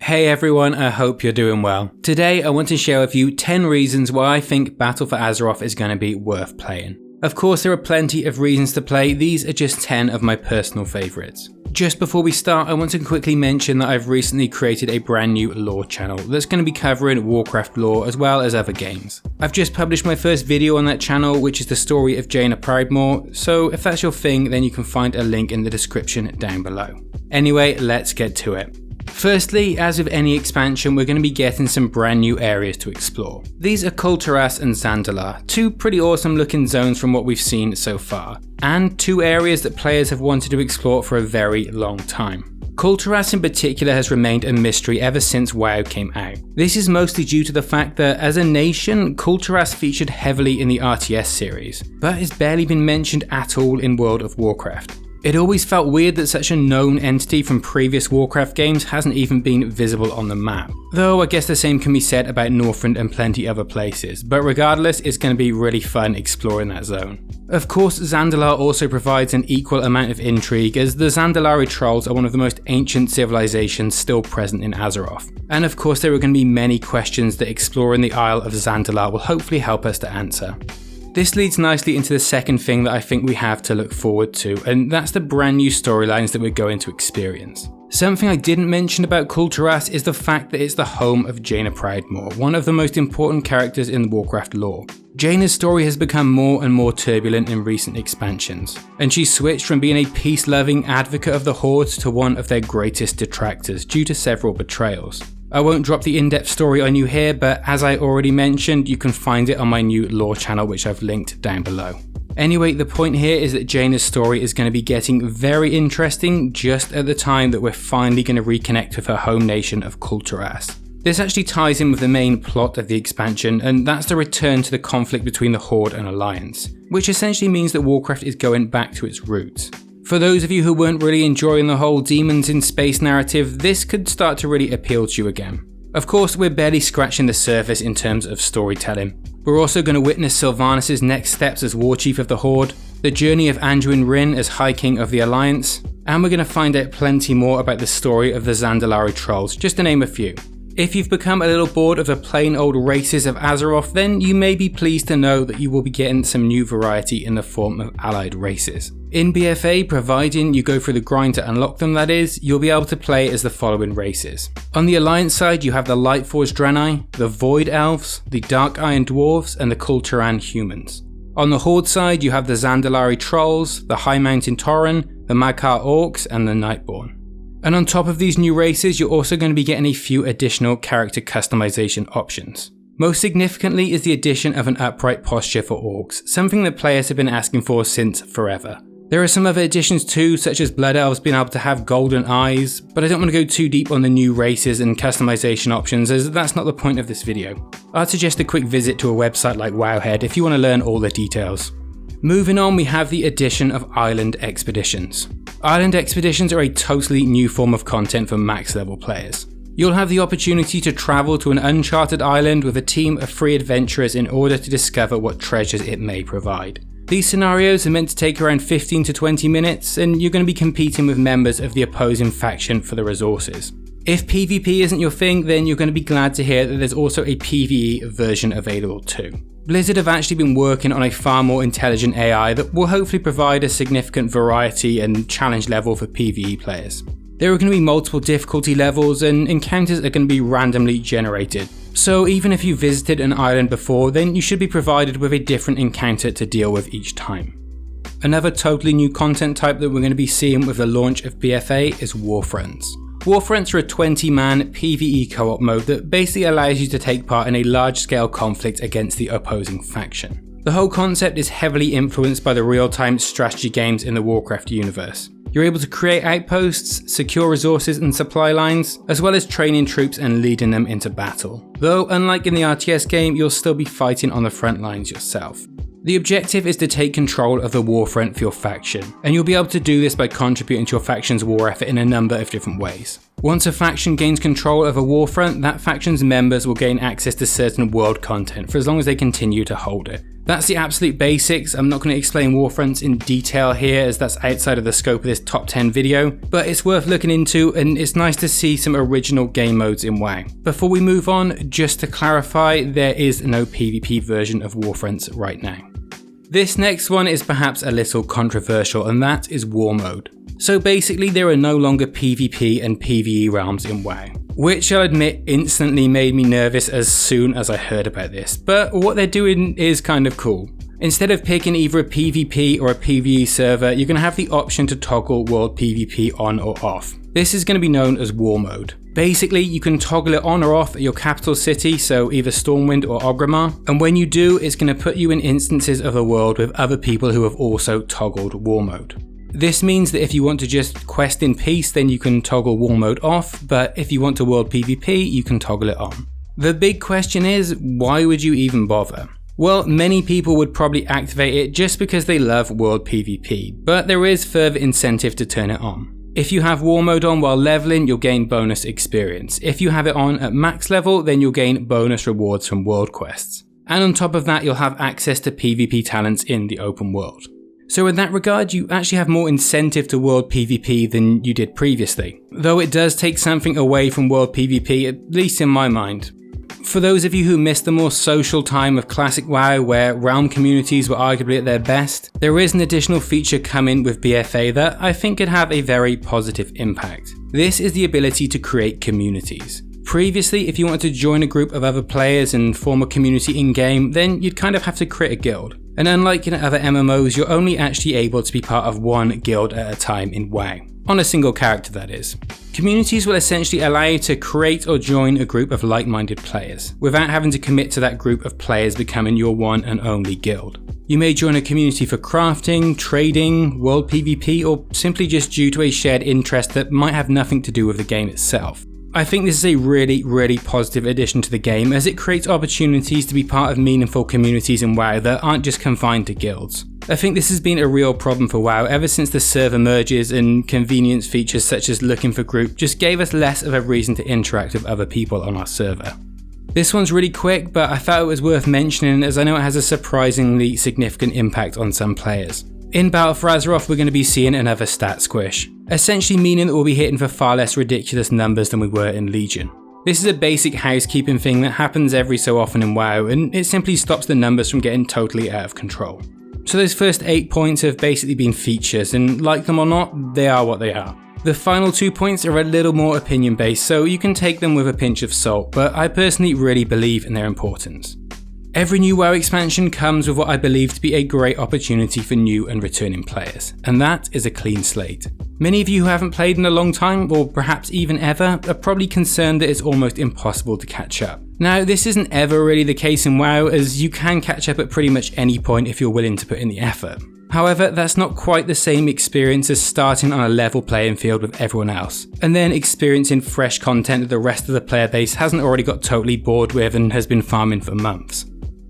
Hey everyone, I hope you're doing well. Today I want to share with you 10 reasons why I think Battle for Azeroth is going to be worth playing. Of course there are plenty of reasons to play, these are just 10 of my personal favourites. Just before we start, I want to quickly mention that I've recently created a brand new lore channel that's going to be covering Warcraft lore as well as other games. I've just published my first video on that channel, which is the story of Jaina Pridemore, so if that's your thing then you can find a link in the description down below. Anyway, let's get to it. Firstly, as with any expansion, we're going to be getting some brand new areas to explore. These are Kul Tiras and Zandalar, two pretty awesome looking zones from what we've seen so far, and two areas that players have wanted to explore for a very long time. Kul Tiras in particular has remained a mystery ever since WoW came out. This is mostly due to the fact that as a nation, Kul Tiras featured heavily in the RTS series, but has barely been mentioned at all in World of Warcraft. It always felt weird that such a known entity from previous Warcraft games hasn't even been visible on the map. Though I guess the same can be said about Northrend and plenty other places, but regardless it's going to be really fun exploring that zone. Of course Zandalar also provides an equal amount of intrigue, as the Zandalari trolls are one of the most ancient civilizations still present in Azeroth. And of course there are going to be many questions that exploring the Isle of Zandalar will hopefully help us to answer. This leads nicely into the second thing that I think we have to look forward to, and that's the brand new storylines that we're going to experience. Something I didn't mention about Kul Tiras is the fact that it's the home of Jaina Pridemore, one of the most important characters in the Warcraft lore. Jaina's story has become more and more turbulent in recent expansions, and she's switched from being a peace-loving advocate of the Horde to one of their greatest detractors due to several betrayals. I won't drop the in-depth story on you here, but as I already mentioned, you can find it on my new lore channel which I've linked down below. Anyway, the point here is that Jaina's story is going to be getting very interesting just at the time that we're finally going to reconnect with her home nation of Kul Tiras. This actually ties in with the main plot of the expansion, and that's the return to the conflict between the Horde and Alliance, which essentially means that Warcraft is going back to its roots. For those of you who weren't really enjoying the whole demons in space narrative, this could start to really appeal to you again. Of course, we're barely scratching the surface in terms of storytelling. We're also going to witness Sylvanas' next steps as War Chief of the Horde, the journey of Anduin Wrynn as High King of the Alliance, and we're going to find out plenty more about the story of the Zandalari trolls, just to name a few. If you've become a little bored of the plain old races of Azeroth, then you may be pleased to know that you will be getting some new variety in the form of allied races. In BFA, providing you go through the grind to unlock them that is, you'll be able to play as the following races. On the Alliance side you have the Lightforged Draenei, the Void Elves, the Dark Iron Dwarves and the Kul Tiran humans. On the Horde side you have the Zandalari Trolls, the High Mountain Tauren, the Mag'har Orcs and the Nightborn. And on top of these new races, you're also going to be getting a few additional character customization options. Most significantly is the addition of an upright posture for orcs, something that players have been asking for since forever. There are some other additions too, such as Blood Elves being able to have golden eyes, but I don't want to go too deep on the new races and customization options, as that's not the point of this video. I'd suggest a quick visit to a website like Wowhead if you want to learn all the details. Moving on, we have the addition of Island Expeditions. Island Expeditions are a totally new form of content for max level players. You'll have the opportunity to travel to an uncharted island with a team of free adventurers in order to discover what treasures it may provide. These scenarios are meant to take around 15 to 20 minutes, and you're going to be competing with members of the opposing faction for the resources. If PvP isn't your thing, then you're going to be glad to hear that there's also a PvE version available too. Blizzard have actually been working on a far more intelligent AI that will hopefully provide a significant variety and challenge level for PvE players. There are going to be multiple difficulty levels and encounters are going to be randomly generated. So even if you visited an island before, then you should be provided with a different encounter to deal with each time. Another totally new content type that we're going to be seeing with the launch of BFA is HARFRONTS. HARFRONTS are a 20-man PvE co-op mode that basically allows you to take part in a large-scale conflict against the opposing faction. The whole concept is heavily influenced by the real-time strategy games in the Warcraft universe. You're able to create outposts, secure resources and supply lines, as well as training troops and leading them into battle. Though unlike in the RTS game, you'll still be fighting on the front lines yourself. The objective is to take control of the warfront for your faction, and you'll be able to do this by contributing to your faction's war effort in a number of different ways. Once a faction gains control of a warfront, that faction's members will gain access to certain world content for as long as they continue to hold it. That's the absolute basics. I'm not going to explain Warfronts in detail here as that's outside of the scope of this top 10 video, but it's worth looking into and it's nice to see some original game modes in WoW. Before we move on, just to clarify, there is no PvP version of Warfronts right now. This next one is perhaps a little controversial, and that is War Mode. So basically there are no longer PvP and PvE realms in WoW, which I'll admit instantly made me nervous as soon as I heard about this, but what they're doing is kind of cool. Instead of picking either a PvP or a PvE server, you're going to have the option to toggle World PvP on or off. This is going to be known as War Mode. Basically, you can toggle it on or off at your capital city, so either Stormwind or Orgrimmar, and when you do, it's going to put you in instances of the world with other people who have also toggled War Mode. This means that if you want to just quest in peace, then you can toggle War Mode off, but if you want to World PvP, you can toggle it on. The big question is, why would you even bother? Well, many people would probably activate it just because they love World PvP, but there is further incentive to turn it on. If you have War Mode on while leveling, you'll gain bonus experience. If you have it on at max level, then you'll gain bonus rewards from world quests. And on top of that, you'll have access to PvP talents in the open world. So in that regard, you actually have more incentive to World PvP than you did previously. Though it does take something away from World PvP, at least in my mind. For those of you who missed the more social time of classic WoW where realm communities were arguably at their best, there is an additional feature coming with BFA that I think could have a very positive impact. This is the ability to create communities. Previously, if you wanted to join a group of other players and form a community in-game, then you'd kind of have to create a guild. And unlike in other MMOs, you're only actually able to be part of one guild at a time in WoW. On a single character, that is. Communities will essentially allow you to create or join a group of like-minded players, without having to commit to that group of players becoming your one and only guild. You may join a community for crafting, trading, World PvP, or simply just due to a shared interest that might have nothing to do with the game itself. I think this is a really positive addition to the game as it creates opportunities to be part of meaningful communities in WoW that aren't just confined to guilds. I think this has been a real problem for WoW ever since the server merges and convenience features such as looking for group just gave us less of a reason to interact with other people on our server. This one's really quick, but I thought it was worth mentioning as I know it has a surprisingly significant impact on some players. In Battle for Azeroth, we're going to be seeing another stat squish, essentially meaning that we'll be hitting for far less ridiculous numbers than we were in Legion. This is a basic housekeeping thing that happens every so often in WoW, and it simply stops the numbers from getting totally out of control. So those first 8 points have basically been features, and like them or not, they are what they are. The final 2 points are a little more opinion based, so you can take them with a pinch of salt, but I personally really believe in their importance. Every new WoW expansion comes with what I believe to be a great opportunity for new and returning players, and that is a clean slate. Many of you who haven't played in a long time, or perhaps even ever, are probably concerned that it's almost impossible to catch up. Now, this isn't ever really the case in WoW, as you can catch up at pretty much any point if you're willing to put in the effort. However, that's not quite the same experience as starting on a level playing field with everyone else, and then experiencing fresh content that the rest of the player base hasn't already got totally bored with and has been farming for months.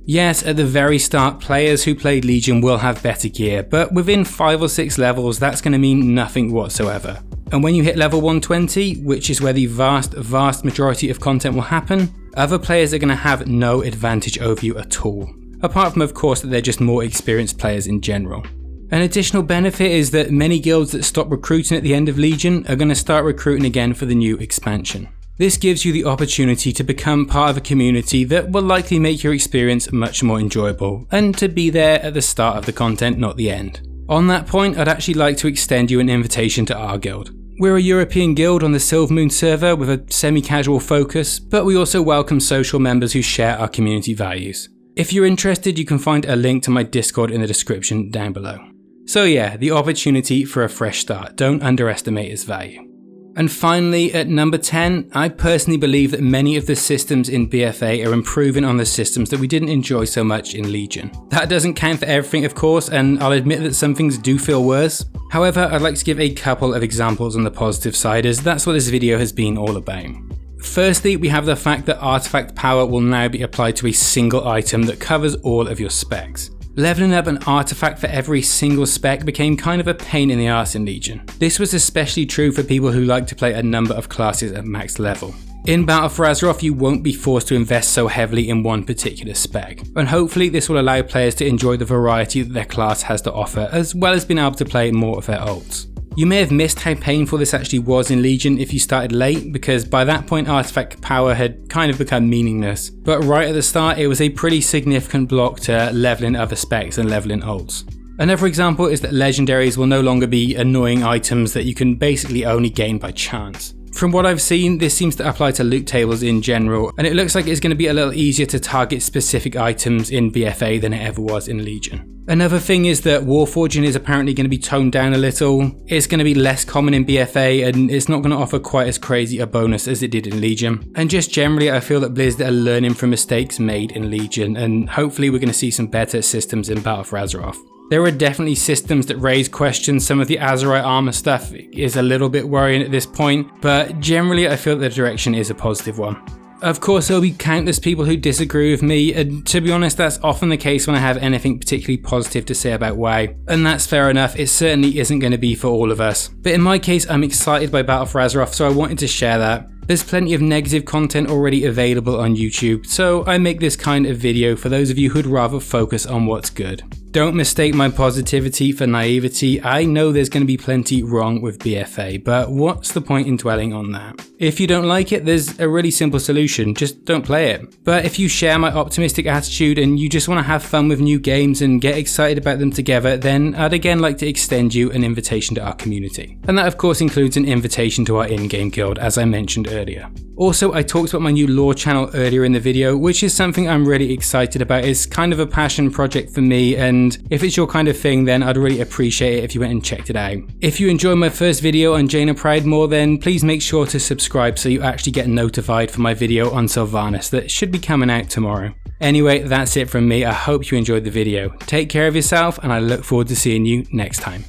Yes, at the very start, players who played Legion will have better gear, but within 5 or 6 levels, that's going to mean nothing whatsoever. And when you hit level 120, which is where the vast majority of content will happen, other players are going to have no advantage over you at all. Apart from, of course, that they're just more experienced players in general. An additional benefit is that many guilds that stop recruiting at the end of Legion are going to start recruiting again for the new expansion. This gives you the opportunity to become part of a community that will likely make your experience much more enjoyable, and to be there at the start of the content, not the end. On that point, I'd actually like to extend you an invitation to our guild. We're a European guild on the Silvermoon server with a semi-casual focus, but we also welcome social members who share our community values. If you're interested, you can find a link to my Discord in the description down below. So yeah, the opportunity for a fresh start. Don't underestimate its value. And finally, at number 10, I personally believe that many of the systems in BFA are improving on the systems that we didn't enjoy so much in Legion. That doesn't count for everything, of course, and I'll admit that some things do feel worse. However, I'd like to give a couple of examples on the positive side, as that's what this video has been all about. Firstly, we have the fact that artifact power will now be applied to a single item that covers all of your specs. Leveling up an artifact for every single spec became kind of a pain in the arse in Legion. This was especially true for people who like to play a number of classes at max level. In Battle for Azeroth, you won't be forced to invest so heavily in one particular spec, and hopefully this will allow players to enjoy the variety that their class has to offer, as well as being able to play more of their ults. You may have missed how painful this actually was in Legion if you started late, because by that point artifact power had kind of become meaningless, but right at the start it was a pretty significant block to leveling other specs and leveling ults. Another example is that legendaries will no longer be annoying items that you can basically only gain by chance. From what I've seen, this seems to apply to loot tables in general, and it looks like it's going to be a little easier to target specific items in BFA than it ever was in Legion. Another thing is that Warforging is apparently going to be toned down a little. It's going to be less common in BFA, and it's not going to offer quite as crazy a bonus as it did in Legion. And just generally, I feel that Blizzard are learning from mistakes made in Legion, and hopefully we're going to see some better systems in Battle for Azeroth. There are definitely systems that raise questions. Some of the Azerite armor stuff is a little bit worrying at this point, but generally I feel that the direction is a positive one. Of course, there'll be countless people who disagree with me, and to be honest, that's often the case when I have anything particularly positive to say about WoW. And that's fair enough, it certainly isn't going to be for all of us. But in my case, I'm excited by Battle for Azeroth, so I wanted to share that. There's plenty of negative content already available on YouTube, so I make this kind of video for those of you who'd rather focus on what's good. Don't mistake my positivity for naivety. I know there's going to be plenty wrong with BFA, but what's the point in dwelling on that? If you don't like it, there's a really simple solution, just don't play it. But if you share my optimistic attitude and you just want to have fun with new games and get excited about them together, then I'd again like to extend you an invitation to our community. And that of course includes an invitation to our in-game guild, as I mentioned earlier. Also, I talked about my new lore channel earlier in the video, which is something I'm really excited about. It's kind of a passion project for me, and if it's your kind of thing, then I'd really appreciate it if you went and checked it out. If you enjoyed my first video on Jaina Pride more, then please make sure to subscribe so you actually get notified for my video on Sylvanas that should be coming out tomorrow. Anyway, that's it from me. I hope you enjoyed the video. Take care of yourself, and I look forward to seeing you next time.